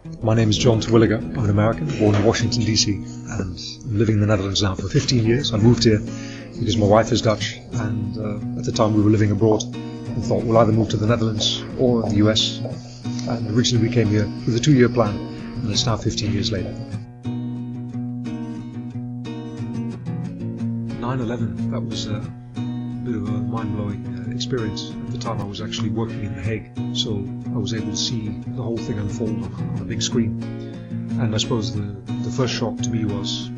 My name is John Terwilliger. I'm an American, born in Washington, D.C. and I'm living in the Netherlands now for 15 years. I moved here because my wife is Dutch, and at the time we were living abroad and thought we'll either move to the Netherlands or the US. And originally we came here with a 2-year plan, and it's now 15 years later. 9/11, that was a bit of a mind-blowing experience. At the time I was actually working in The Hague, so I was able to see the whole thing unfold on a big screen. And I suppose the first shock to me was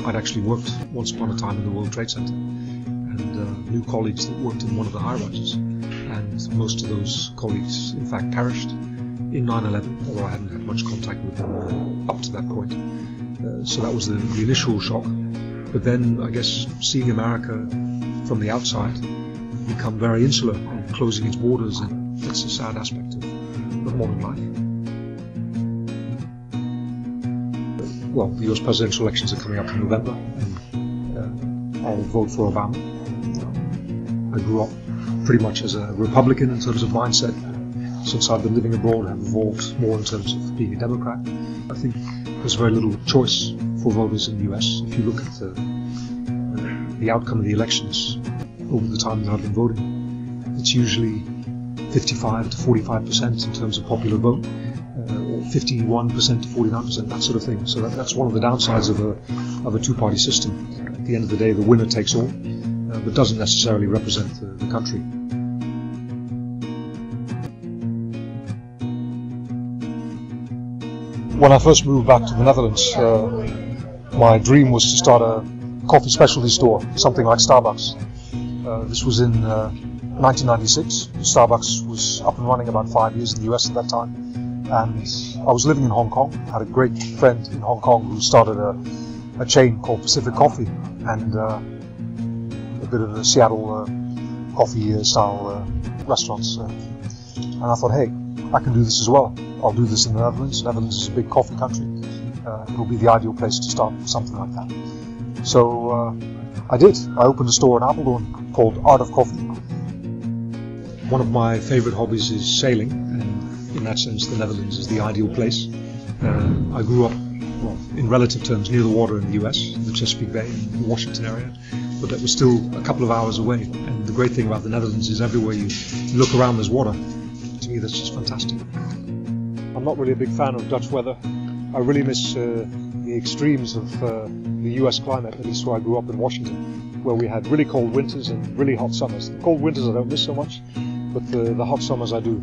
I'd actually worked once upon a time in the World Trade Center and knew colleagues that worked in one of the high-rises. And most of those colleagues, in fact, perished in 9/11, although I hadn't had much contact with them up to that point. So that was the initial shock. But then, I guess, seeing America from the outside become very insular and closing its borders, and that's a sad aspect of modern life. Well, the US presidential elections are coming up in November, and I'll vote for Obama. I grew up pretty much as a Republican in terms of mindset. Since I've been living abroad, I've evolved more in terms of being a Democrat. I think there's very little choice for voters in the US. If you look at the outcome of the elections over the time that I've been voting, it's usually 55 to 45% in terms of popular vote, or 51% to 49%, that sort of thing. So that's one of the downsides of a two-party system. At the end of the day, the winner takes all, but doesn't necessarily represent the country. When I first moved back to the Netherlands, my dream was to start a coffee specialty store, something like Starbucks. This was in 1996. Starbucks was up and running about 5 years in the US at that time. And I was living in Hong Kong. I had a great friend in Hong Kong who started a chain called Pacific Coffee, and a bit of the Seattle coffee style restaurants. And I thought, hey, I can do this as well. I'll do this in the Netherlands. The Netherlands is a big coffee country. It'll be the ideal place to start something like that. So I did. I opened a store in Apeldoorn called Art of Coffee. One of my favorite hobbies is sailing, and in that sense the Netherlands is the ideal place. I grew up, well, in relative terms, near the water in the US, the Chesapeake Bay and the Washington area, but that was still a couple of hours away. And the great thing about the Netherlands is everywhere you look around there's water. To me that's just fantastic. I'm not really a big fan of Dutch weather. I really miss the extremes of the US climate, at least where I grew up in Washington, where we had really cold winters and really hot summers. The cold winters I don't miss so much, but the hot summers I do.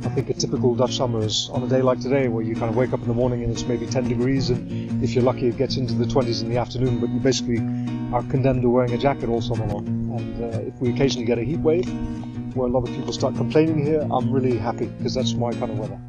I think a typical Dutch summer is on a day like today, where you kind of wake up in the morning and it's maybe 10 degrees, and if you're lucky it gets into the 20s in the afternoon, but you basically are condemned to wearing a jacket all summer long. And if we occasionally get a heat wave, where a lot of people start complaining here, I'm really happy, because that's my kind of weather.